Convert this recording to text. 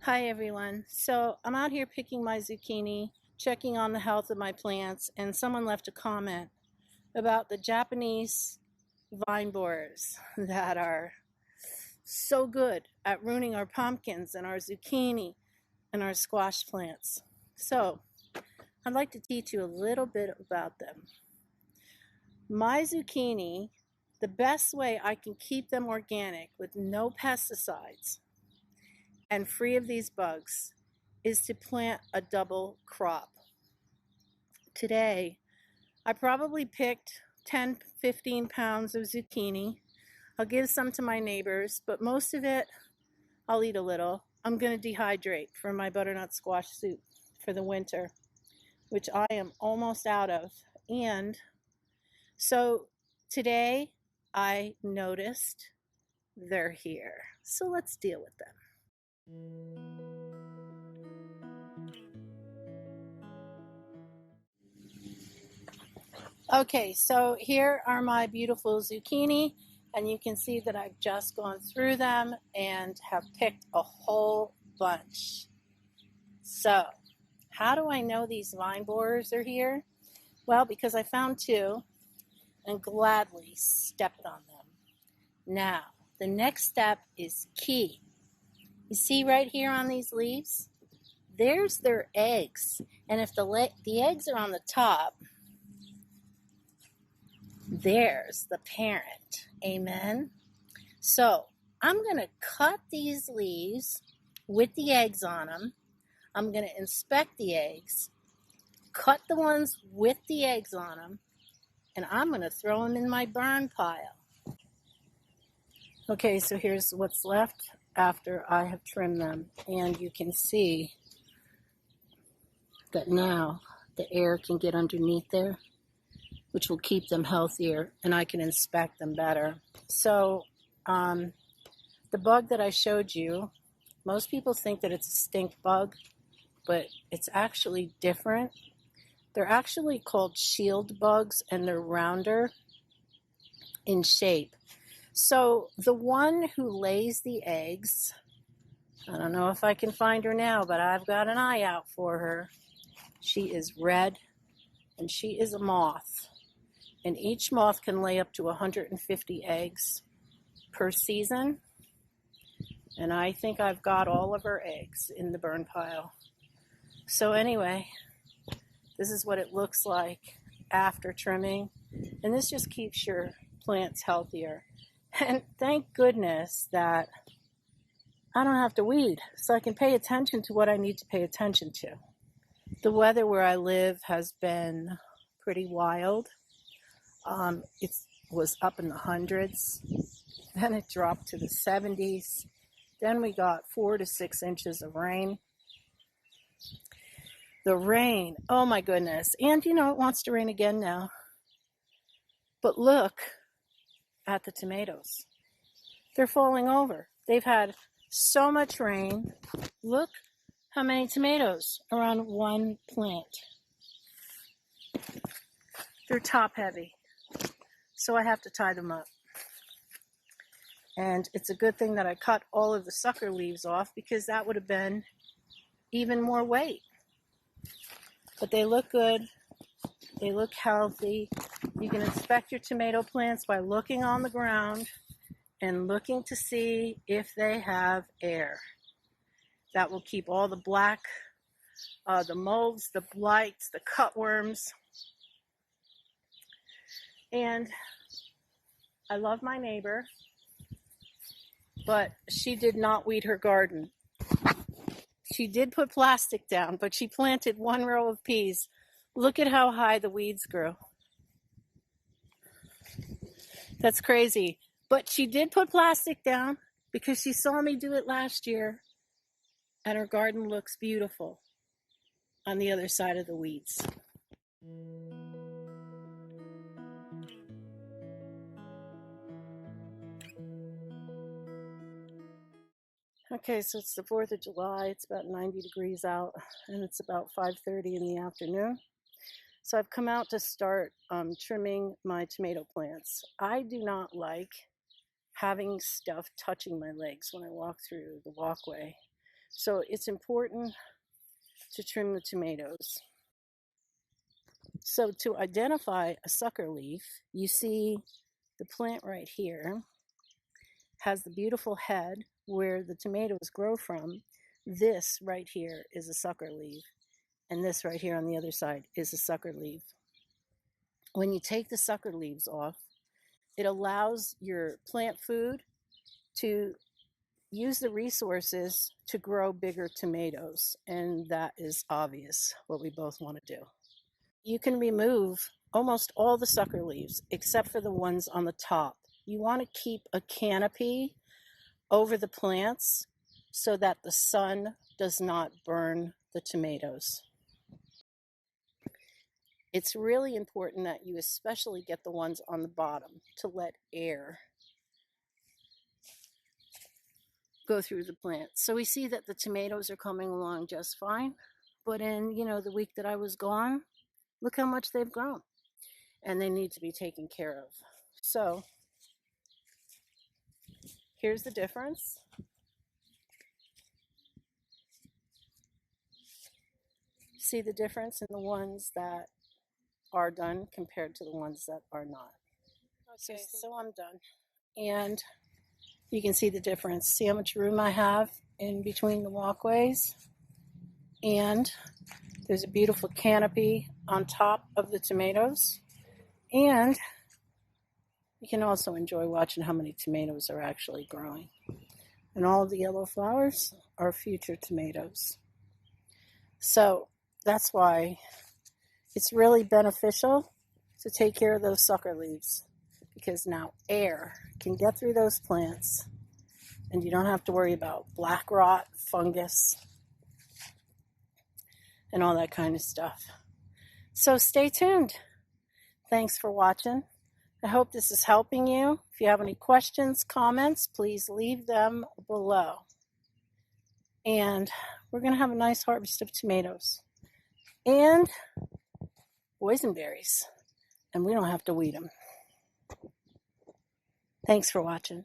Hi everyone. So I'm out here picking my zucchini, checking on the health of my plants, and someone left a comment about the Japanese vine borers that are so good at ruining our pumpkins and our zucchini and our squash plants. So I'd like to teach you a little bit about them. My zucchini, the best way I can keep them organic with no pesticides and free of these bugs is to plant a double crop. Today, I probably picked 10-15 pounds of zucchini. I'll give some to my neighbors, but most of it, I'll eat a little. I'm going to dehydrate for my butternut squash soup for the winter, which I am almost out of. And so today, I noticed they're here. So let's deal with them. Okay, so here are my beautiful zucchini, and you can see that I've just gone through them and have picked a whole bunch. So, how do I know these vine borers are here? Well, because I found two and gladly stepped on them. Now, the next step is key. You see right here on these leaves? There's their eggs, and if the eggs are on the top, there's the parent. Amen. So I'm going to cut these leaves with the eggs on them. I'm going to inspect the eggs, cut the ones with the eggs on them, and I'm going to throw them in my burn pile. Okay, so here's what's left after I have trimmed them. And you can see that now the air can get underneath there, which will keep them healthier, and I can inspect them better. So the bug that I showed you, most people think that it's a stink bug, but it's actually different. They're actually called shield bugs, and they're rounder in shape. So the one who lays the eggs, I don't know if I can find her now, but I've got an eye out for her. She is red, and she is a moth. And each moth can lay up to 150 eggs per season. And I think I've got all of her eggs in the burn pile. So anyway, this is what it looks like after trimming. And this just keeps your plants healthier. And thank goodness that I don't have to weed, so I can pay attention to what I need to pay attention to. The weather where I live has been pretty wild. It was up in the hundreds, then it dropped to the 70s, then we got 4 to 6 inches of rain. The rain, oh my goodness, and it wants to rain again now. But look at the tomatoes. They're falling over. They've had so much rain. Look how many tomatoes are on one plant. They're top heavy. So I have to tie them up. And it's a good thing that I cut all of the sucker leaves off, because that would have been even more weight. But they look good. They look healthy. You can inspect your tomato plants by looking on the ground and looking to see if they have air. That will keep all the black, the molds, the blights, the cutworms. And I love my neighbor, but she did not weed her garden. She did put plastic down, but she planted one row of peas. Look at how high the weeds grew. That's crazy. But she did put plastic down because she saw me do it last year, and her garden looks beautiful on the other side of the weeds. Okay, so it's the 4th of July. It's about 90 degrees out, and it's about 5:30 in the afternoon. So I've come out to start trimming my tomato plants. I do not like having stuff touching my legs when I walk through the walkway. So it's important to trim the tomatoes. So to identify a sucker leaf, you see the plant right here has the beautiful head where the tomatoes grow from. This right here is a sucker leaf, and this right here on the other side is a sucker leaf. When you take the sucker leaves off, it allows your plant food to use the resources to grow bigger tomatoes, and that is obvious what we both want to do. You can remove almost all the sucker leaves except for the ones on the top. You want to keep a canopy over the plants so that the sun does not burn the tomatoes. It's really important that you especially get the ones on the bottom to let air go through the plant. So we see that the tomatoes are coming along just fine, but in, the week that I was gone, look how much they've grown, and they need to be taken care of. So here's the difference. See the difference in the ones that are done compared to the ones that are not. Okay, so I'm done. And you can see the difference. See how much room I have in between the walkways? And there's a beautiful canopy on top of the tomatoes. And you can also enjoy watching how many tomatoes are actually growing. And all of the yellow flowers are future tomatoes. So that's why it's really beneficial to take care of those sucker leaves, because now air can get through those plants and you don't have to worry about black rot, fungus, and all that kind of stuff. So stay tuned. Thanks for watching. I hope this is helping you. If you have any questions, comments, please leave them below. And we're going to have a nice harvest of tomatoes and boysenberries, and we don't have to weed them. Thanks for watching.